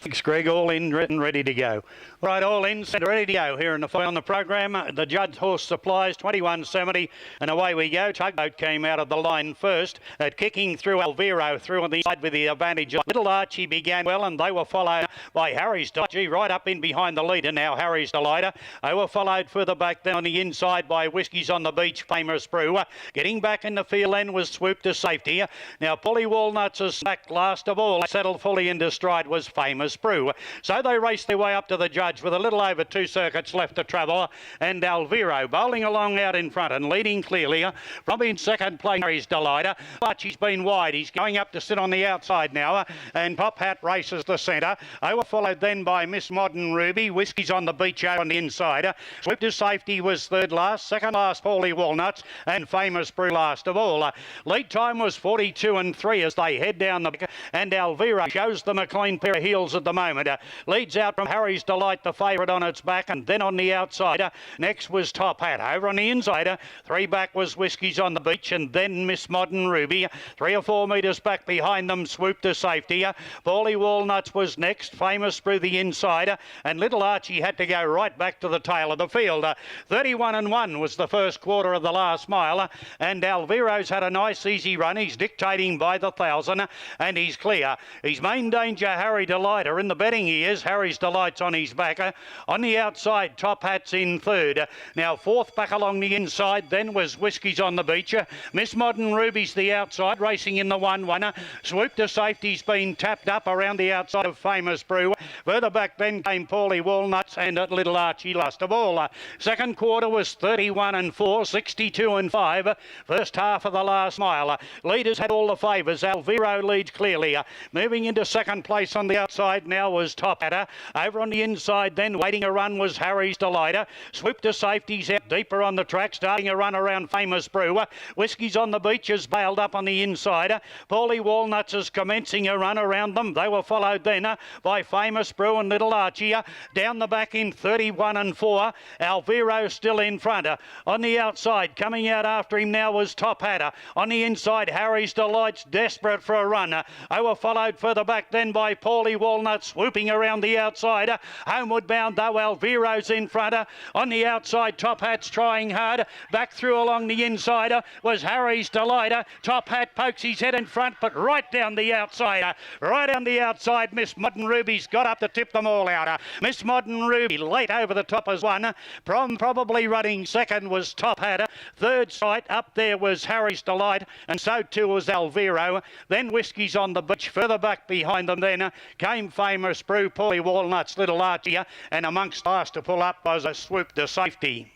Thanks, Greg. All in and ready to go. All right, all in and ready to go here in the on the program. The Judds horse supplies 21.70, and away we go. Tugboat came out of the line first, kicking through Alviro through on the side with the advantage. Little Archie began well, and they were followed by Harry's Dodgy right up in behind the leader. Now Harry's Delighter. They were followed further back then on the inside by Whiskies on the Beach, Famous Brew. Getting back in the field then was Swoop to safety. Now Polly Walnuts is back last of all. Settled fully into stride was Famous Brew. So they raced their way up to the judge with a little over 2 circuits left to travel, and Alviro bowling along out in front and leading clearly. From in second place, Harry's Delighter. Archie's been wide. He's going up to sit on the outside now, and Top Hat races the centre. They were followed then by Miss Modern Ruby. Whiskies on the Beach out on the inside. Swoop to safety was third last. Second last, Paulie Walnuts, and Famous Brew last of all. Lead time was 42 and 3 as they head down the back, and Alviro shows them a clean pair of heels at the moment. Leads out from Harry's Delight, the favourite on its back, and then on the outside, next was Top Hat. Over on the inside, 3 back was Whiskies on the Beach, and then Miss Modern Ruby. 3 or 4 metres back behind them, Swoop to safety. Paulie Walnuts was next, Famous Brew the inside, and Little Archie had to go right back to the tail of the field. 31 and 1 was the first quarter of the last mile, and Alviro's had a nice easy run. He's dictating by the 1,000, and he's clear. His main danger, Harry Delighter. In the betting he is. Harry's Delight's on his back. On the outside, Top Hat's in third. Now fourth back along the inside, then was Whiskies on the Beach. Miss Modern Ruby's the outside, racing in the 1-1. Swoop to safety's been tapped up around the outside of Famous Brew. Further back then came Paulie Walnuts and Little Archie last of all. Second quarter was 31 and 4, 62 and 5. First half of the last mile. Leaders had all the favours. Alviro leads clearly. Moving into second place on the outside now was Top Hatter. Over on the inside then, waiting a run, was Harry's Delighter. Swoop to safety's out deeper on the track, starting a run around Famous Brew. Whiskies on the Beach is bailed up on the inside. Paulie Walnuts is commencing a run around them. They were followed then by Famous Brew and Little Archie. Down the back in 31 and 4. Alviro still in front. On the outside, coming out after him now was Top Hatter. On the inside, Harry's Delight's desperate for a run. They were followed further back then by Paulie Walnut, swooping around the outside. Homeward bound though, Alviro's in front. On the outside, Top Hat's trying hard. Back through along the inside was Harry's Delight. Top Hat pokes his head in front, but right down the outside. Right down the outside, Miss Modern Ruby's got up to tip them all out. Miss Modern Ruby late over the top as one. Probably running second was Top Hat. Third sight up there was Harry's Delight, and so too was Alviro. Then Whiskies on the Beach. Further back behind them then came Famous Brew, Paulie Walnuts, Little Archie, and amongst last to pull up was a Swoop to safety.